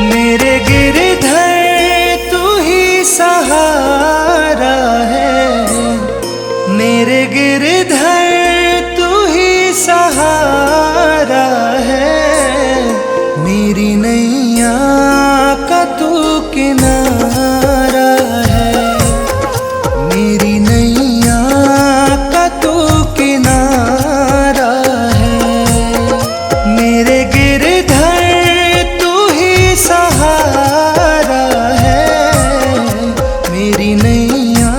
मेरे गिरधर तू ही सहारा है, मेरे गिरधर तू ही सहारा है। मेरी नैया का तू किनारा है, मेरी नैया का तू किनारा है। मेरे गिरधर तू ही सहारा है, मेरी नैया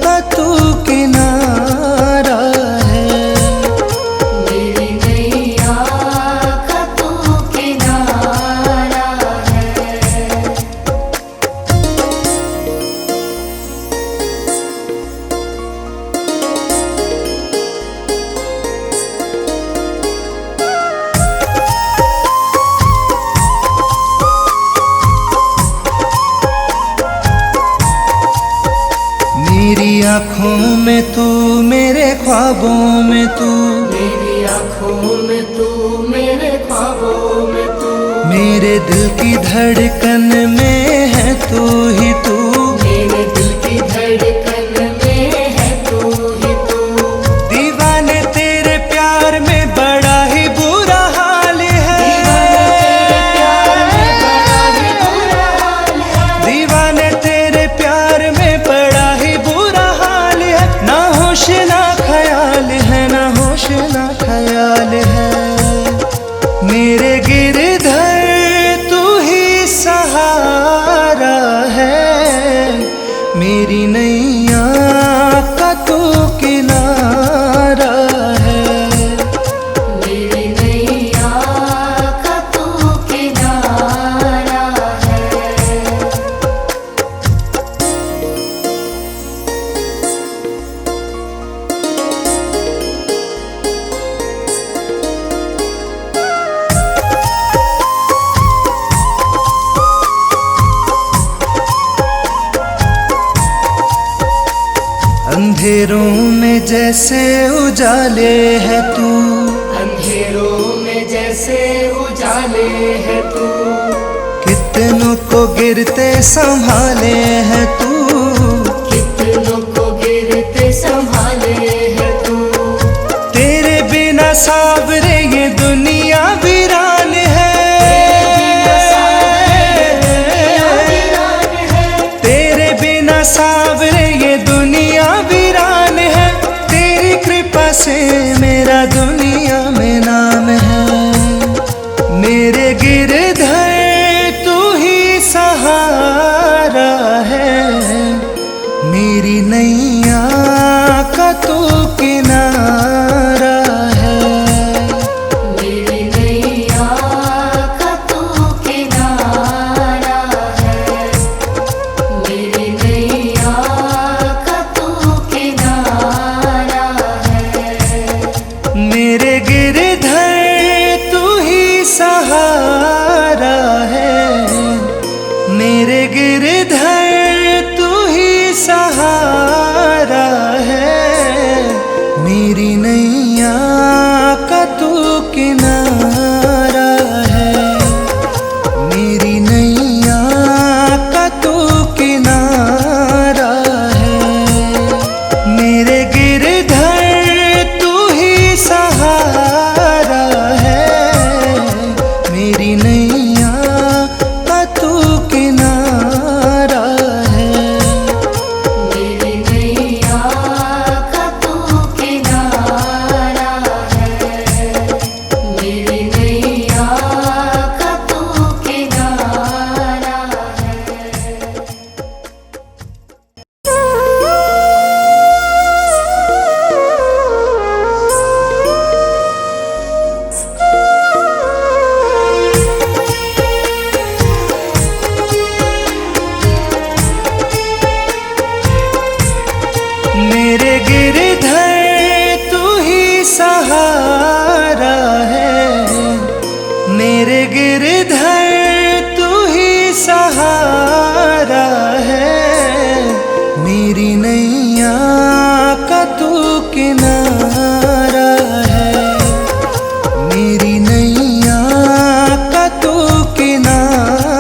का तू किनारा है। मेरी नैया का तू किनारा है। मेरी आँखों में तू, मेरे ख्वाबों में तू, मेरी आँखों में तू, मेरे ख्वाबों में तू, मेरे दिल की धड़कन में है तू ही तू। मेरे दिल की धड़कन में है तू ही तू। दीवाने तेरे प्यार में बड़ा ही बुरा हाल है, दीवाने तेरे प्यार में बड़ा ही बुरा हाल है। ना होश ना ख्याल है, ना होश ना ख्याल है। मेरे गिरधर तू ही सहारा है, मेरी नैया का तू किनारा है। मेरी नैया का तू किनारा है। अंधेरों में जैसे उजाले है तू, अंधेरों में जैसे उजाले है तू, कितनों को गिरते संभाले है तू। कितनों को गिरते संभाले है तू। तेरे बिना सावरे ये दुनिया वीरान है, तेरे बिना सावरे ये दुनिया वीरान है। तेरी कृपा से मेरा दुनिया में नाम है। मेरे गिरधर तू ही सहारा है, मेरी नैया का तू किनारा है। मेरी नैया का तू किनारा है। मेरी नैया का तू किनारा है। मेरे गिरधर तू ही सहारा है, मेरे गिरधर तू ही सहारा है। मेरी नैया का तू किनारा है, मेरी नैया का तू किनारा है। मेरे गिरधर तू ही सहारा है, मेरी नैया का तू किनारा है। मेरी नैया का तू किनारा है। मेरी नैया का तू किनारा है। मेरे गिरधर तू ही सहारा है, मेरे गिरधर तू ही सहारा है। मेरी नैया का तू किनारा है, मेरी नैया का तू किनारा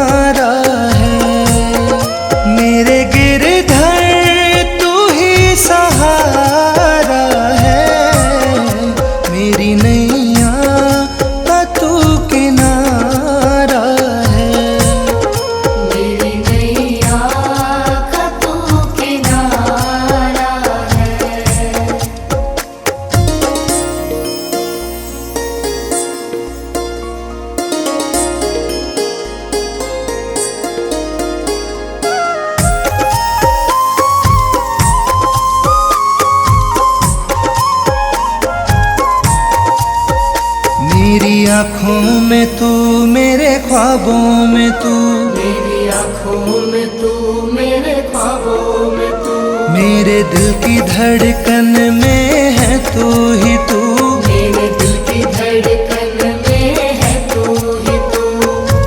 ख्वाबों में तू, मेरी आँखों में तू, मेरे ख्वाबों में तू, मेरे दिल की धड़कन में है तू ही तू, मेरे दिल की धड़कन में है तू ही तू।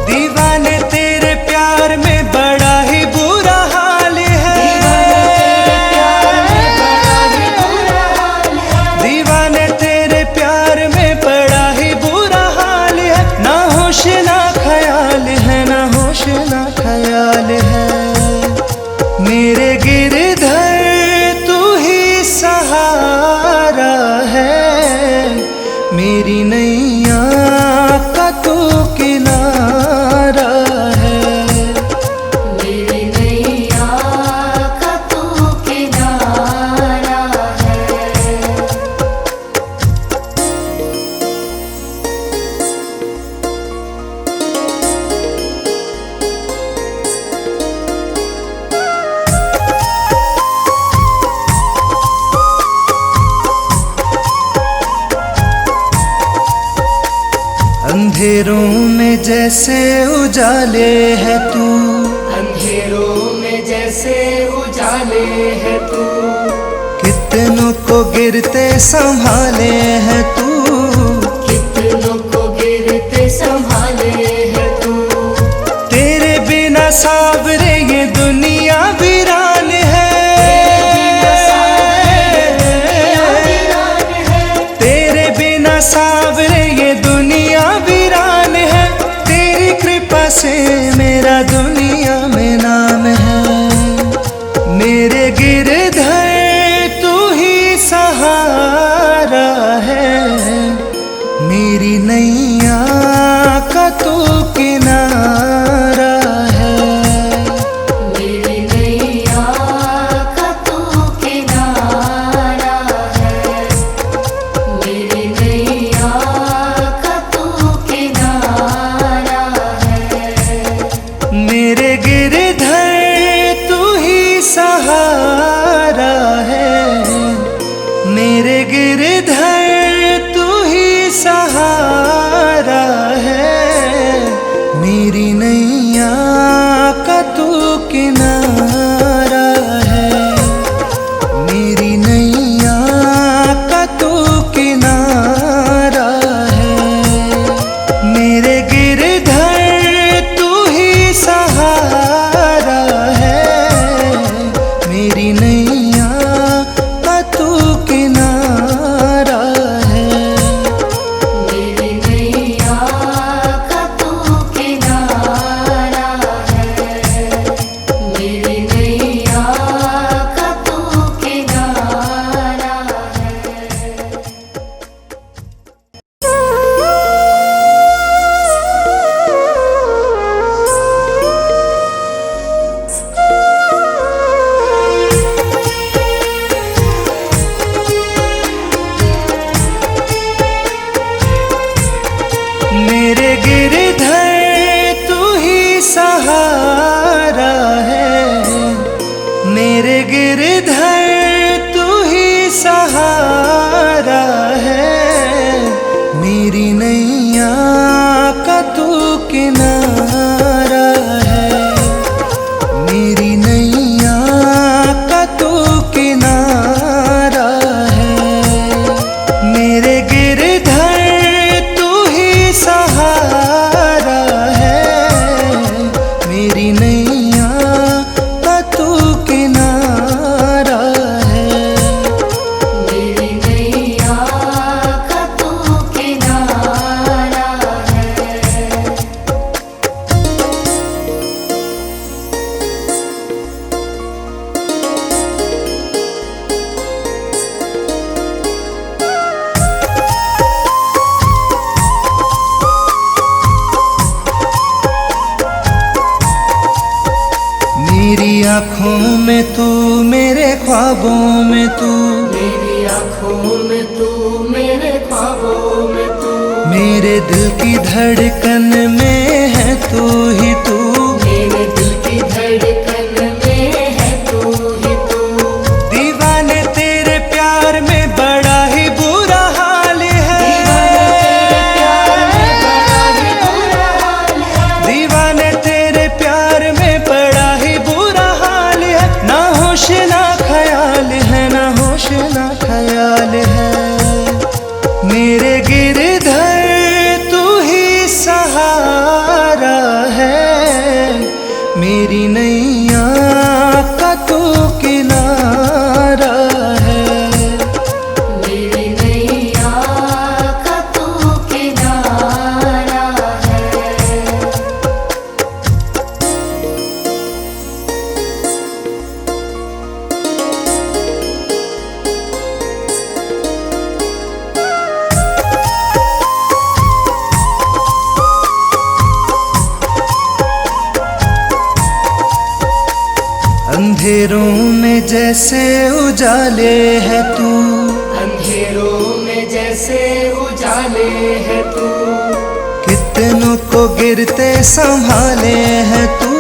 दीवाने तेरे प्यार में बड़ा ही बुरा हाल है, दीवाने तेरे प्यार में बड़ा ही बुरा हाल है, ना होश ना ख्याल है, ना होश ना ख्याल है। मेरे गिरधर तू ही सहारा है, मेरी नैया का तू किनारा है, मेरी नैया का तू किनारा है। अंधेरों में जैसे उजाले है तू, अंधेरों में जैसे उजाले है तू, कितनों को गिरते संभाले है तू, कितनों को गिरते संभाले है तू। तेरे बिना सावरे ये दुनिया वीरान है, तेरे बिना सावरे ये दुनिया वीरान है, तेरी कृपा से मेरा दुनिया में नाम है। मेरे गिरधर तू ही सहारा है, मेरी नैया का तू किनारा है, मेरी नैया का तू किनारा है, मेरी नैया का तू किनारा है। मेरे गिरधर तू ही सहारा है, मेरे गिरधर तू ही सहारा है, मेरी नैया का तू किनारा है, मेरी नैया का तू किनारा है। मेरे गिरधर तू ही सहारा है, मेरी नैया का तू किनारा है, मेरी नैया का तू किनारा है, मेरी नैया का तू किनारा है। मेरे गिरधर तू ही सहारा है, मेरे गिरधर तू ही सहारा है, मेरी नैया का तू किनारा है, मेरी नैया का तू किनारा है। मेरे गिरधर तू ही सहारा है, मेरी नैया का तू किनारा है, मेरी नैया का तू किनारा है। मेरी आँखों में तू, मेरे ख्वाबों में तू, मेरी आँखों में तू, मेरे ख्वाबों में तू, मेरे दिल की धड़कन में है तू ही तू, मेरे दिल की धड़कन में है तू ही तू। दीवाने तेरे प्यार में बड़ा ही बुरा हाल है, दीवाने तेरे प्यार में बड़ा ही बुरा हाल है, मेरी नैया का तू किनारा है। मेरी नैया का तू किनारा है। अंधेरों में जैसे उजाले है तू, अंधेरों में जैसे उजाले है तू, कितनों को गिरते संभाले है तू,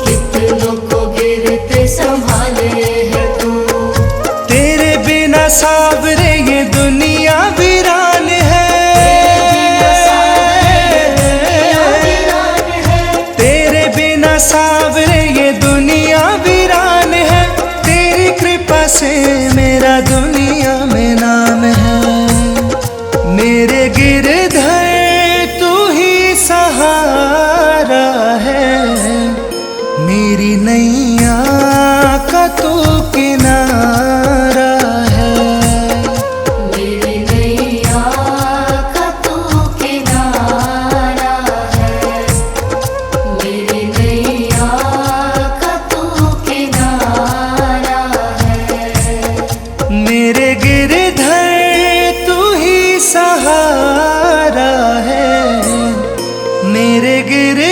कितनों को गिरते संभाले है तू। तेरे बिना सावरे ये दुनिया वीरान है। तेरे बिना सावरे ये दुनिया वीरान है। तेरी कृपा से मेरा दुनिया में नाम है। मेरे गिरधर तू ही सहारा है। मेरी नैया का तू किनारा है। मेरी नैया का तू किनारा है। मेरी नैया का तू किनारा है। मेरे गिरधर तू ही सहारा है। मेरे गिरधर